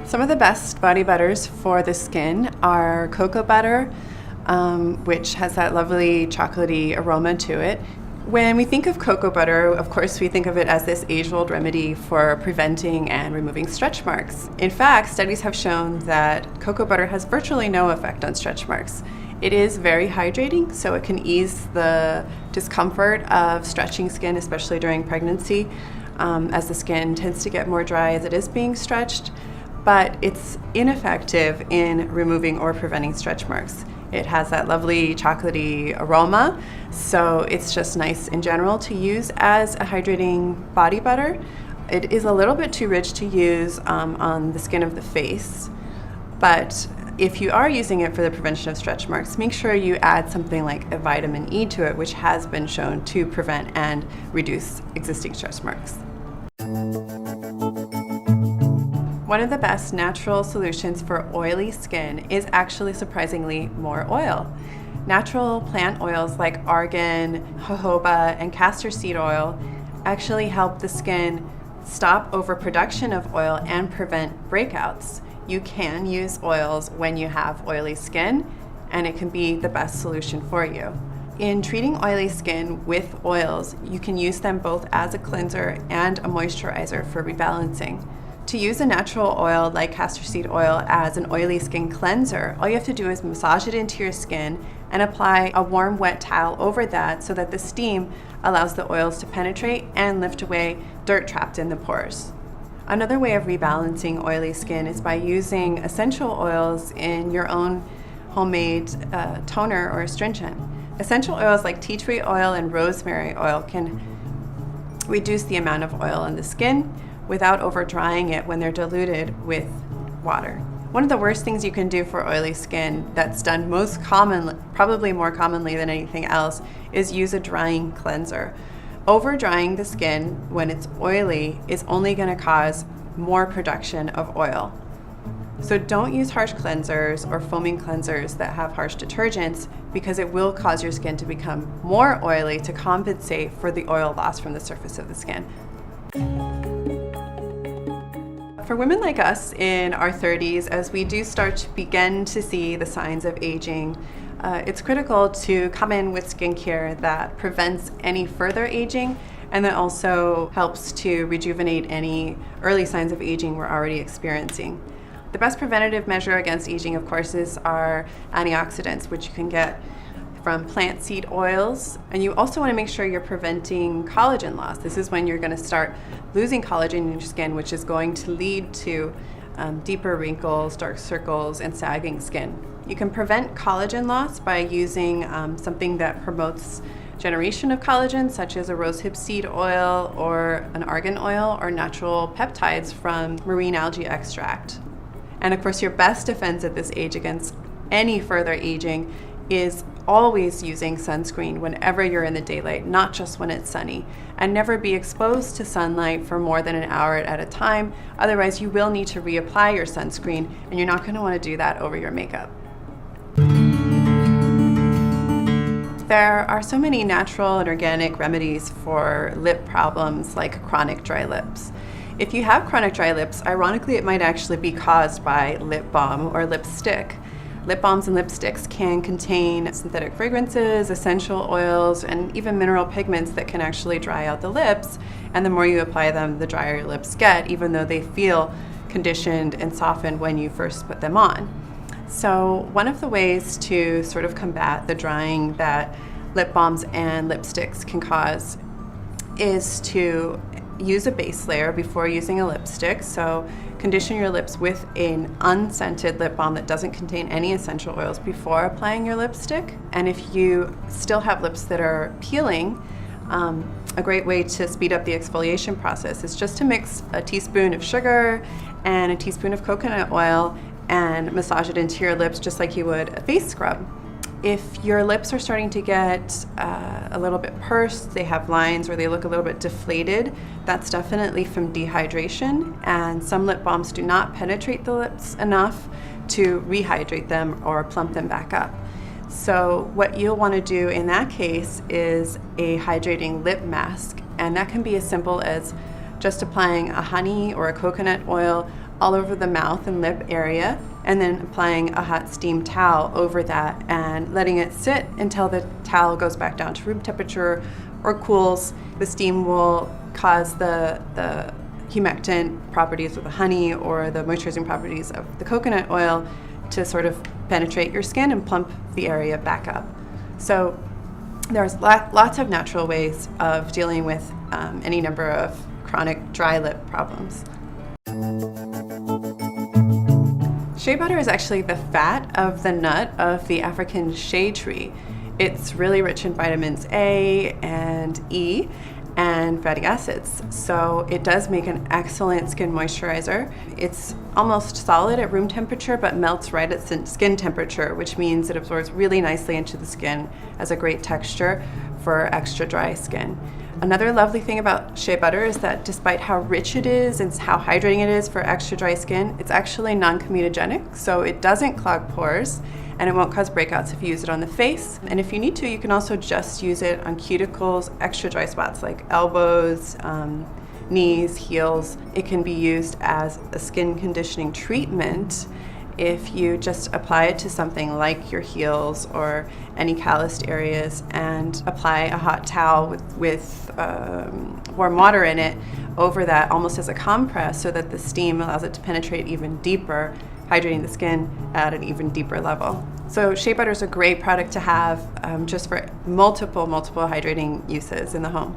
Some of the best body butters for the skin are cocoa butter, which has that lovely chocolatey aroma to it. When we think of cocoa butter, of course, we think of it as this age-old remedy for preventing and removing stretch marks. In fact, studies have shown that cocoa butter has virtually no effect on stretch marks. It is very hydrating, so it can ease the discomfort of stretching skin, especially during pregnancy, as the skin tends to get more dry as it is being stretched, but it's ineffective in removing or preventing stretch marks. It has that lovely chocolatey aroma, so it's just nice in general to use as a hydrating body butter. It is a little bit too rich to use on the skin of the face, but if you are using it for the prevention of stretch marks, make sure you add something like a vitamin E to it, which has been shown to prevent and reduce existing stretch marks. One of the best natural solutions for oily skin is actually surprisingly more oil. Natural plant oils like argan, jojoba, and castor seed oil actually help the skin stop overproduction of oil and prevent breakouts. You can use oils when you have oily skin, and it can be the best solution for you. In treating oily skin with oils, you can use them both as a cleanser and a moisturizer for rebalancing. To use a natural oil like castor seed oil as an oily skin cleanser, all you have to do is massage it into your skin and apply a warm, wet towel over that so that the steam allows the oils to penetrate and lift away dirt trapped in the pores. Another way of rebalancing oily skin is by using essential oils in your own homemade toner or astringent. Essential oils like tea tree oil and rosemary oil can reduce the amount of oil in the skin without over drying it when they're diluted with water. One of the worst things you can do for oily skin that's done most commonly, probably more commonly than anything else, is use a drying cleanser. Over drying the skin when it's oily is only going to cause more production of oil. So don't use harsh cleansers or foaming cleansers that have harsh detergents, because it will cause your skin to become more oily to compensate for the oil loss from the surface of the skin. For women like us in our 30s, as we do start to begin to see the signs of aging, it's critical to come in with skincare that prevents any further aging and that also helps to rejuvenate any early signs of aging we're already experiencing. The best preventative measure against aging, of course, is our antioxidants, which you can get from plant seed oils. And you also want to make sure you're preventing collagen loss. This is when you're going to start losing collagen in your skin, which is going to lead to deeper wrinkles, dark circles, and sagging skin. You can prevent collagen loss by using something that promotes generation of collagen, such as a rosehip seed oil or an argan oil or natural peptides from marine algae extract. And of course, your best defense at this age against any further aging is always using sunscreen whenever you're in the daylight, not just when it's sunny. And never be exposed to sunlight for more than an hour at a time. Otherwise, you will need to reapply your sunscreen, and you're not going to want to do that over your makeup. There are so many natural and organic remedies for lip problems like chronic dry lips. If you have chronic dry lips, ironically, it might actually be caused by lip balm or lipstick. Lip balms and lipsticks can contain synthetic fragrances, essential oils, and even mineral pigments that can actually dry out the lips. And the more you apply them, the drier your lips get, even though they feel conditioned and softened when you first put them on. So one of the ways to sort of combat the drying that lip balms and lipsticks can cause is to use a base layer before using a lipstick. So condition your lips with an unscented lip balm that doesn't contain any essential oils before applying your lipstick. And if you still have lips that are peeling, a great way to speed up the exfoliation process is just to mix a teaspoon of sugar and a teaspoon of coconut oil and massage it into your lips just like you would a face scrub. If your lips are starting to get a little bit pursed, they have lines, or they look a little bit deflated, that's definitely from dehydration, and some lip balms do not penetrate the lips enough to rehydrate them or plump them back up. So what you'll want to do in that case is a hydrating lip mask, and that can be as simple as just applying a honey or a coconut oil all over the mouth and lip area, and then applying a hot steam towel over that and letting it sit until the towel goes back down to room temperature or cools. The steam will cause the humectant properties of the honey or the moisturizing properties of the coconut oil to sort of penetrate your skin and plump the area back up. So there's lots of natural ways of dealing with any number of chronic dry lip problems. Shea butter is actually the fat of the nut of the African shea tree. It's really rich in vitamins A and E and fatty acids, so it does make an excellent skin moisturizer. It's almost solid at room temperature but melts right at skin temperature, which means it absorbs really nicely into the skin as a great texture for extra dry skin. Another lovely thing about shea butter is that despite how rich it is and how hydrating it is for extra dry skin, it's actually non-comedogenic, so it doesn't clog pores and it won't cause breakouts if you use it on the face. And if you need to, you can also just use it on cuticles, extra dry spots like elbows, knees, heels. It can be used as a skin conditioning treatment if you just apply it to something like your heels or any calloused areas and apply a hot towel with warm water in it over that almost as a compress so that the steam allows it to penetrate even deeper, hydrating the skin at an even deeper level. So shea butter is a great product to have just for multiple hydrating uses in the home.